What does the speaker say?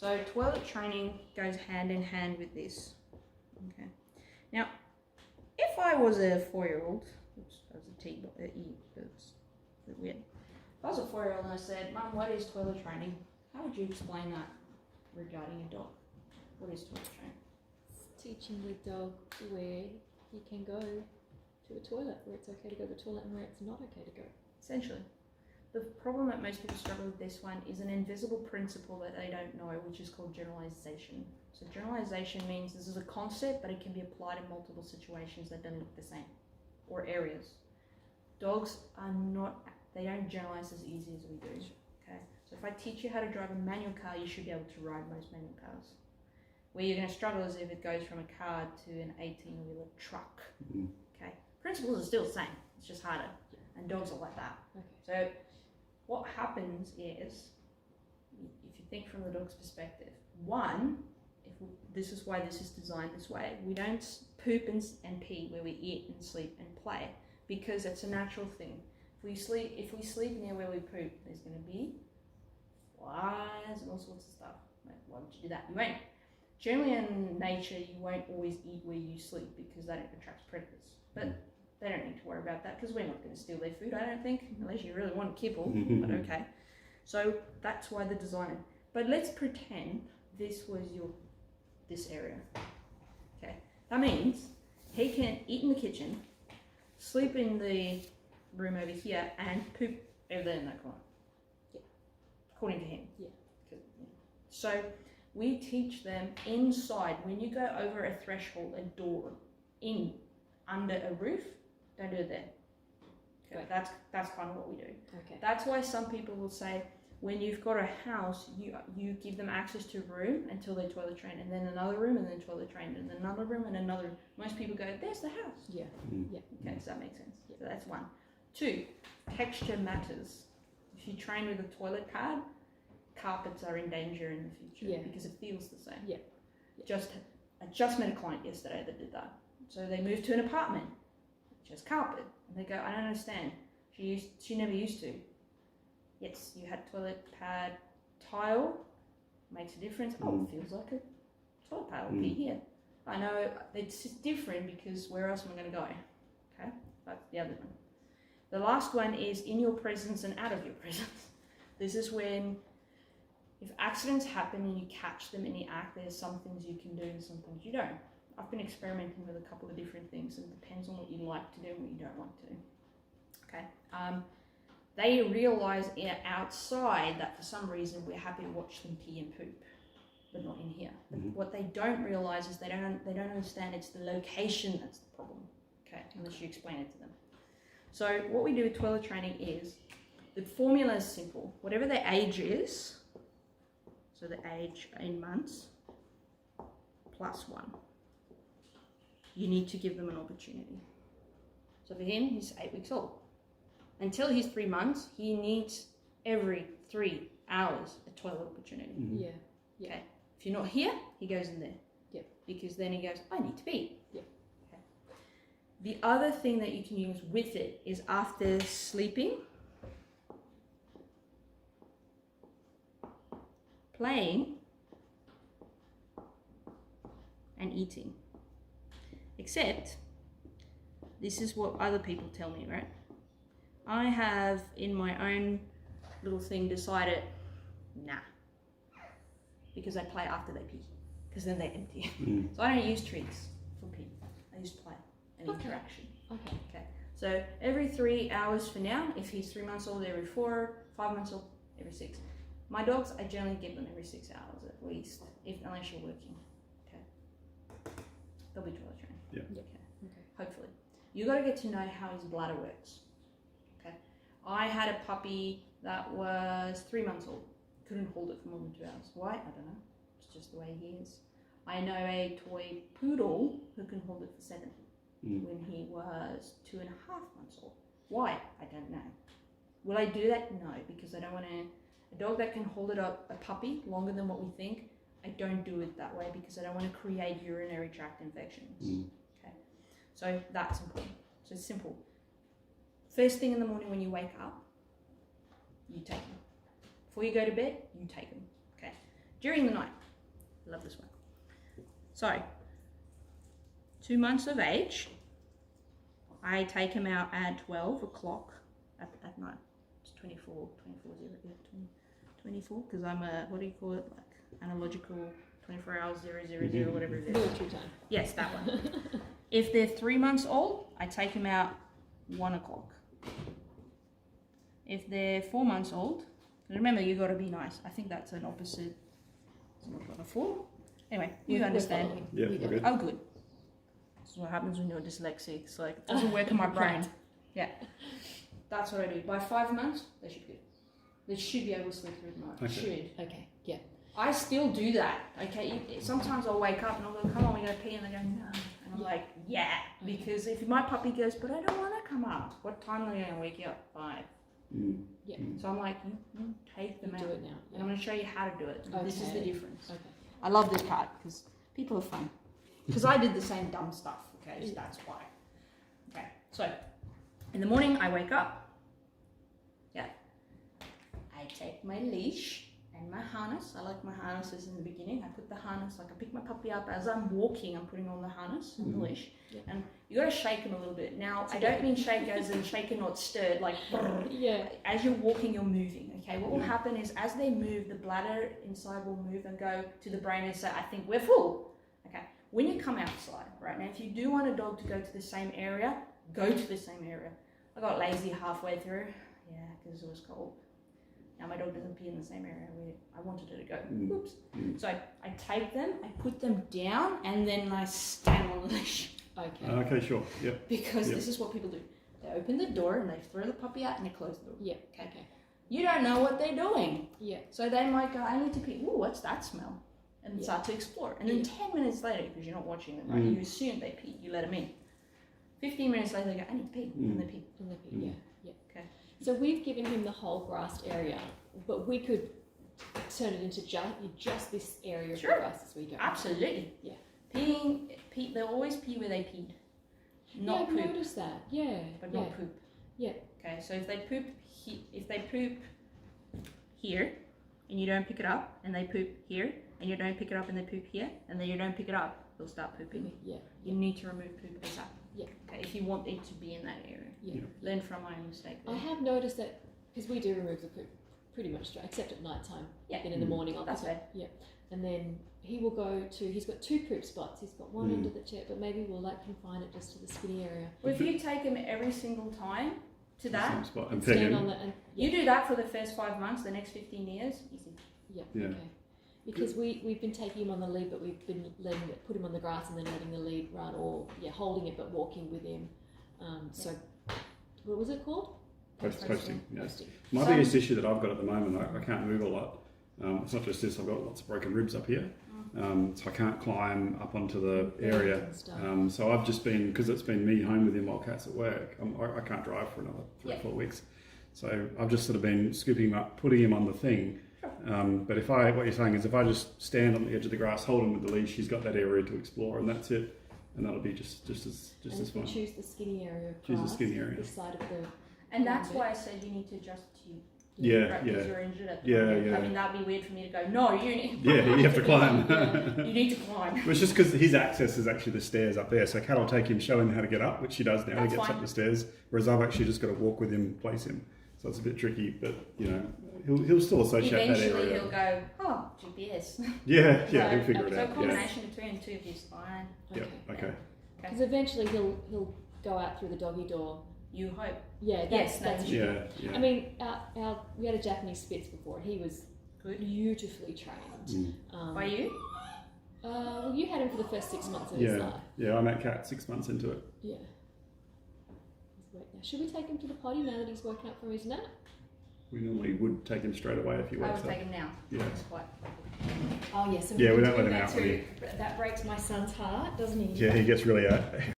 So toilet training goes hand in hand with this. Okay. Now, if I was a 4-year-old, oops, that was a T, but E, that's a bit weird. If I was a 4-year-old and I said, Mum, what is toilet training? How would you explain that regarding a dog? What is toilet training? It's teaching the dog where he can go to a toilet, where it's okay to go to the toilet and where it's not okay to go. Essentially. The problem that most people struggle with this one is an invisible principle that they don't know, which is called generalization. So generalization means this is a concept, but it can be applied in multiple situations that don't look the same, or areas. Dogs are not, they don't generalize as easy as we do. Okay. So if I teach you how to drive a manual car, you should be able to ride most manual cars. Where you're going to struggle is if it goes from a car to an 18-wheeler truck. Okay. Principles are still the same, it's just harder. And dogs are like that. Okay. So what happens is, if you think from the dog's perspective, one, this is why this is designed this way. We don't poop and pee where we eat and sleep and play, because it's a natural thing. If we sleep near where we poop, there's going to be flies and all sorts of stuff. Like, why would you do that? You won't. Generally in nature, you won't always eat where you sleep because that attracts predators. But they don't need to worry about that because we're not going to steal their food, I don't think, unless you really want to kibble, but okay. So that's why they're designed. But let's pretend this was this area. Okay, that means he can eat in the kitchen, sleep in the room over here, and poop over there in that corner. Yeah. According to him. Yeah. So we teach them inside, when you go over a threshold, a door, under a roof, don't do it there. Okay, that's kind of what we do. Okay. That's why some people will say, when you've got a house, you give them access to a room until they're toilet trained, and then another room, and then toilet trained, and then another room, and another room. Most people go, there's the house. Yeah. Yeah. Okay, does that make sense? Yeah. So that's one. Two, texture matters. If you train with a toilet pad, carpets are in danger in the future because it feels the same. Yeah. I just met a client yesterday that did that. So they moved to an apartment, just carpet, and they go, I don't understand. She never used to. Yes, you had toilet pad tile, makes a difference. Oh, it feels like a toilet pad will be here. I know it's different because where else am I going to go? Okay, that's the other one. The last one is in your presence and out of your presence. This is when, if accidents happen and you catch them in the act, there's some things you can do and some things you don't. I've been experimenting with a couple of different things, and it depends on what you like to do and what you don't like to do. Okay. They realise outside that for some reason we're happy to watch them pee and poop, but not in here. But what they don't realise is they don't understand it's the location that's the problem. Okay, unless you explain it to them. So what we do with toilet training is, the formula is simple. Whatever their age is, so the age in months, +1. You need to give them an opportunity. So for him, he's 8 weeks old. Until he's 3 months, he needs every 3 hours a toilet opportunity. Yeah. Okay. If you're not here, he goes in there. Yep. Because then he goes, I need to pee. Yep. Okay. The other thing that you can use with it is after sleeping, playing, and eating. Except, this is what other people tell me, right? I have, in my own little thing, decided, nah. Because I play after they pee. Because then they're empty. So I don't use treats for pee. I use play and interaction. Okay. So every 3 hours for now. If he's 3 months old, every 4, 5 months old, every 6. My dogs, I generally give them every 6 hours at least, unless you're working. Okay. They'll be toilet trained. Yeah. Okay. Hopefully. You got to get to know how his bladder works. Okay. I had a puppy that was 3 months old. Couldn't hold it for more than 2 hours. Why? I don't know. It's just the way he is. I know a toy poodle who can hold it for 7 when he was 2.5 months old. Why? I don't know. Will I do that? No, because I don't want to. A dog that can hold it up, a puppy, longer than what we think, I don't do it that way because I don't want to create urinary tract infections. Okay, so that's important. So it's simple. First thing in the morning when you wake up, you take them. Before you go to bed, you take them. Okay. during the night. I love this one. So, 2 months of age, I take him out at 12 o'clock at night. It's 24, 24, because I'm a, what do you call it, like analogical 24 hours, 000, whatever it is. Military time. Yes, that one. If they're 3 months old, I take them out 1 o'clock. If they're 4 months old, remember you got to be nice. I think that's an opposite. It's not like a 4. Anyway, you understand. following. Yeah, We okay. Oh, good. This is what happens when you're dyslexic. It's like it doesn't work in my brain. Right. Yeah, that's what I do. By 5 months, they should be. They should be able to sleep through the night. Okay. Should. Okay, yeah. I still do that. Okay, sometimes I'll wake up and I'll go, "Come on, we gotta pee," and they go, "No," and I'm like, "Yeah," because if my puppy goes, "But I don't want to come up," what time are they gonna wake you up? 5. Mm. Yeah. So I'm like, you take them You out, do it now. and Yeah. I'm gonna show you how to do it. This is the Okay. difference. Okay. I love this part because people are fun. Because I did the same dumb stuff. Okay, so that's why. Okay, so in the morning I wake up. Yeah, I take my leash and my harness. I like my harnesses in the beginning. I put the harness, like I pick my puppy up as I'm walking. I'm putting on the harness and the leash, Yeah. and you got to shake him a little bit. Now I don't mean shake as in shaken, not stirred, like. Yeah. As you're walking, you're moving. Okay, what will happen is as they move, the bladder inside will move and go to the brain and say, "I think we're full." Okay, when you come outside, right now, if you do want a dog to go to the same area, go to the same area. I got lazy halfway through, yeah, because it was cold. Now my dog doesn't pee in the same area where I wanted her to go. Oops. So I take them, I put them down, and then I stand on the leash. Okay. Okay, sure. Yep. Because Yep. this is what people do. They open the door and they throw the puppy out and they close the door. Yeah. Okay. Okay. You don't know what they're doing. Yeah. So they might go, "I need to pee. Ooh, what's that smell?" And Yeah. start to explore. And then Yeah. 10 minutes later, because you're not watching them, right? Mm. You assume they pee. You let them in. 15 minutes later, they go, "I need to pee." And they pee. In the pit, Mm. yeah. Yeah. Okay. So we've given him the whole grassed area, but we could turn it into just this area of Sure. the grass as we go. Absolutely. Yeah. Pee. They'll always pee where they peed. Not I've poop, noticed that. Yeah. but yeah. not poop. Yeah. Okay, so if they poop here, and you don't pick it up, and they poop here, and you don't pick it up, and they poop here, and then you don't pick it up, they'll start pooping. Yeah. You need to remove poop ASAP. Yeah. Okay, if you want it to be in that area. Yeah. Yeah. Learn from my mistake I there. have noticed that because we do remove the poop pretty much straight, except at night time. Yeah. And in the morning, That's obviously. fair. Yeah. And then he will go to. He's got 2 poop spots. He's got one end of the chair, but maybe we'll confine it just to the skinny area. Well, if you take them every single time to that, Same spot. And Stand peg on him. the and you do that for the first 5 months, the next 15 years, easy. yeah. Yeah. Okay. Because we've been taking him on the lead, but we've been put him on the grass and then letting the lead run, or holding it but walking with him. So what was it called? Posting. Yeah. Posting. My Some- biggest issue that I've got at the moment, I can't move a lot. It's not just this. I've got lots of broken ribs up here, so I can't climb up onto the area. And stuff. So I've just been, because it's been me home with him while Kat's at work. I can't drive for another 3 or Yeah. 4 weeks. So I've just sort of been scooping him up, putting him on the thing. But what you're saying is if I just stand on the edge of the grass, hold him with the leash, he's got that area to explore, and that's it. And that'll be just as and as if we fun. choose the skinny area of Choose the grass, skinny area. this side of the And that's Yeah. why I said you need to adjust to you. Yeah, Right, because yeah, you're injured at the Yeah, moment. yeah. I mean, that'd be weird for me to go, "No, you need yeah. You have to climb. you need to climb." Well, it's just because his access is actually the stairs up there. So Kat will take him, show him how to get up, which she does now. That's he gets fine. up the stairs, whereas I've actually just got to walk with him, place him. So it's a bit tricky, but he'll still associate that Eventually area. he'll go, "Oh, GPS." Yeah, he'll Right, figure it so a out. Yeah, combination between the two of you is fine. yeah, okay. Because eventually he'll go out through the doggy door. You hope. Yeah, Yes, that's that's Yeah, yeah. I mean, we had a Japanese Spitz before, and he was Good. beautifully trained. By you? Well, you had him for the first 6 months of his Yeah, life. yeah. I met Kat 6 months into it. Yeah. He's awake now. Should we take him to the potty now that he's woken up from his nap? We normally would take him straight away if he I wakes would up. take him now. Yeah. It's quite. Oh yes. Yeah, we don't let him out when That breaks my son's heart, doesn't he? Yeah, he gets really